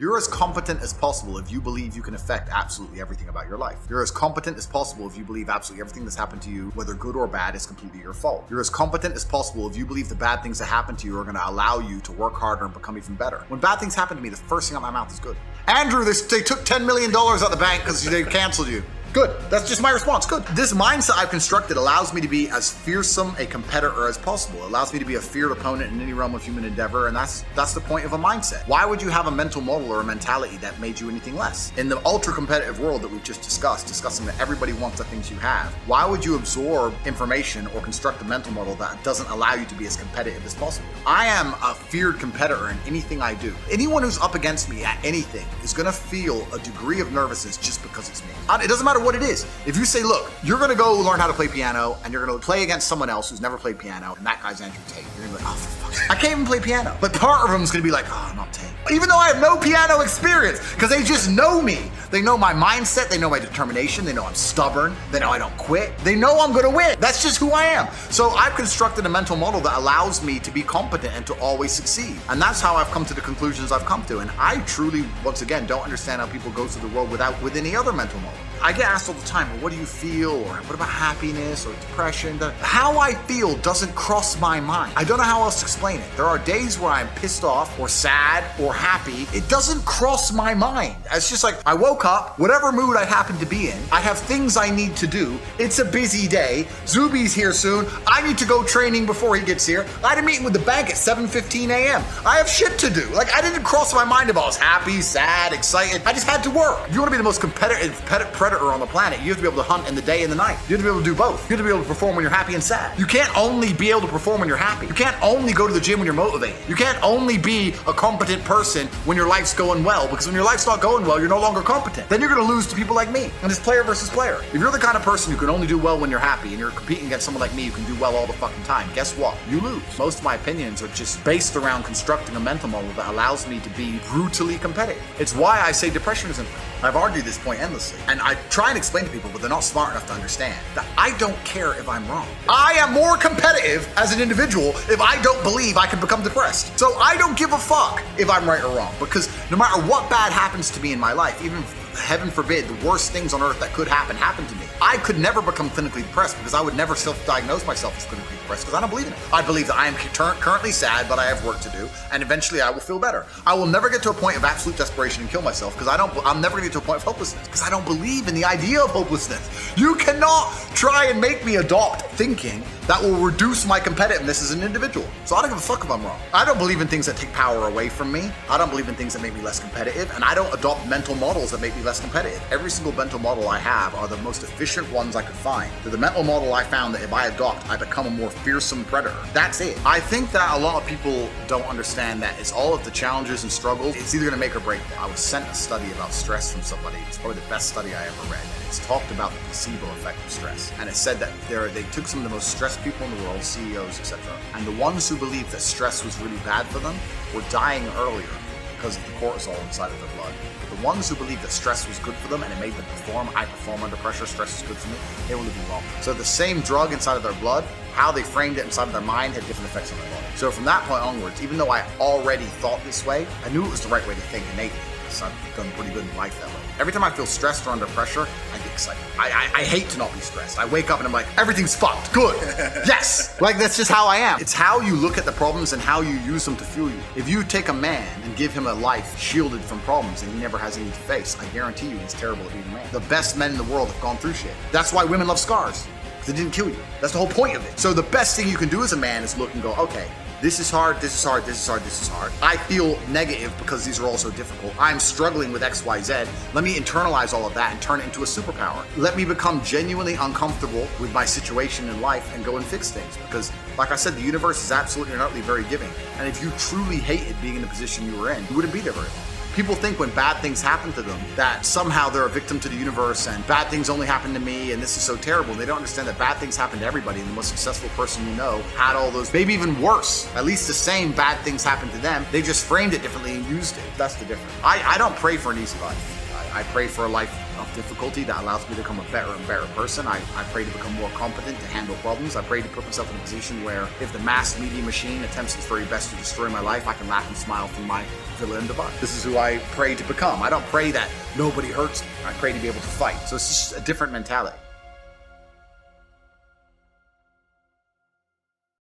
You're as competent as possible if you believe you can affect absolutely everything about your life. You're as competent as possible if you believe absolutely everything that's happened to you, whether good or bad, is completely your fault. You're as competent as possible if you believe the bad things that happen to you are going to allow you to work harder and become even better. When bad things happen to me, the first thing out of my mouth is good. Andrew, they took $10 million out the bank because they canceled you. Good. That's just my response. Good. This mindset I've constructed allows me to be as fearsome a competitor as possible. It allows me to be a feared opponent in any realm of human endeavor, and that's the point of a mindset. Why would you have a mental model or a mentality that made you anything less? In the ultra-competitive world that we've just discussing that everybody wants the things you have, why would you absorb information or construct a mental model that doesn't allow you to be as competitive as possible? I am a feared competitor in anything I do. Anyone who's up against me at anything is going to feel a degree of nervousness just because it's me. It doesn't matter what it is. If you say, look, you're gonna go learn how to play piano and you're gonna play against someone else who's never played piano, and that guy's Andrew Tate, you're gonna be like, oh, for fuck's sake, I can't even play piano. But part of them is gonna be like, oh, not Tate. Even though I have no piano experience, because they just know me. They know my mindset, they know my determination, they know I'm stubborn, they know I don't quit, they know I'm gonna win. That's just who I am. So I've constructed a mental model that allows me to be competent and to always succeed. And that's how I've come to the conclusions I've come to. And I truly, once again, don't understand how people go through the world with any other mental model. I get asked all the time, well, what do you feel? Or what about happiness or depression? How I feel doesn't cross my mind. I don't know how else to explain it. There are days where I'm pissed off or sad or happy. It doesn't cross my mind. It's just like I woke up, whatever mood I happen to be in, I have things I need to do. It's a busy day. Zuby's here soon. I need to go training before he gets here. I had a meeting with the bank at 7:15 a.m. I have shit to do. Like, I didn't cross my mind if I was happy, sad, excited. I just had to work. If you want to be the most competitive predator on the planet, you have to be able to hunt in the day and the night. You have to be able to do both. You have to be able to perform when you're happy and sad. You can't only be able to perform when you're happy. You can't only go to the gym when you're motivated. You can't only be a competent person when your life's going well, because when your life's not going well, you're no longer competent. Then you're going to lose to people like me. And it's player versus player. If you're the kind of person who can only do well when you're happy and you're competing against someone like me who can do well all the fucking time, guess what? You lose. Most of my opinions are just based around constructing a mental model that allows me to be brutally competitive. It's why I say depression isn't real. I've argued this point endlessly. And I try and explain to people, but they're not smart enough to understand that I don't care if I'm wrong. I am more competitive as an individual if I don't believe I can become depressed. So I don't give a fuck if I'm right or wrong, because no matter what bad happens to me in my life, even heaven forbid, the worst things on earth that could happen to me, I could never become clinically depressed, because I would never self-diagnose myself as clinically depressed, because I don't believe in it. I believe that I am currently sad, but I have work to do, and eventually I will feel better. I will never get to a point of absolute desperation and kill myself, because I'm never gonna get to a point of hopelessness, because I don't believe in the idea of hopelessness. You cannot try and make me adopt thinking that will reduce my competitiveness as an individual. So I don't give a fuck if I'm wrong. I don't believe in things that take power away from me. I don't believe in things that make me less competitive, and I don't adopt mental models that make me less competitive. Every single mental model I have are the most efficient ones I could find. They're the mental model I found that if I adopt, I become a more fearsome predator. That's it. I think that a lot of people don't understand that it's all of the challenges and struggles. It's either gonna make or break them. I was sent a study about stress from somebody. It's probably the best study I ever read. It's talked about the placebo effect of stress. And it said that they took some of the most stressed people in the world, CEOs, etc. And the ones who believed that stress was really bad for them were dying earlier because of the cortisol inside of their blood. But the ones who believed that stress was good for them and it made them perform, I perform under pressure, stress is good for me, they were living longer. So the same drug inside of their blood, how they framed it inside of their mind had different effects on their body. So from that point onwards, even though I already thought this way, I knew it was the right way to think innately. So I've done pretty good in life that way. Every time I feel stressed or under pressure, I get excited. I hate to not be stressed. I wake up and I'm like, everything's fucked. Good. Yes. Like, that's just how I am. It's how you look at the problems and how you use them to fuel you. If you take a man and give him a life shielded from problems and he never has any to face, I guarantee you he's terrible at being a man. The best men in the world have gone through shit. That's why women love scars. Because they didn't kill you. That's the whole point of it. So the best thing you can do as a man is look and go, okay, this is hard, this is hard, this is hard, this is hard. I feel negative because these are all so difficult. I'm struggling with X, Y, Z. Let me internalize all of that and turn it into a superpower. Let me become genuinely uncomfortable with my situation in life and go and fix things. Because, like I said, the universe is absolutely and utterly very giving. And if you truly hated being in the position you were in, you wouldn't be there very long. People think when bad things happen to them that somehow they're a victim to the universe and bad things only happen to me and this is so terrible. They don't understand that bad things happen to everybody, and the most successful person you know had all those, maybe even worse, at least the same bad things happened to them. They just framed it differently and used it. That's the difference. I don't pray for an easy life. I pray for a life of difficulty that allows me to become a better and better person. I pray to become more competent to handle problems. I pray to put myself in a position where if the mass media machine attempts its very best to destroy my life, I can laugh and smile from villain divine. This is who I pray to become. I don't pray that nobody hurts me. I pray to be able to fight. So it's just a different mentality.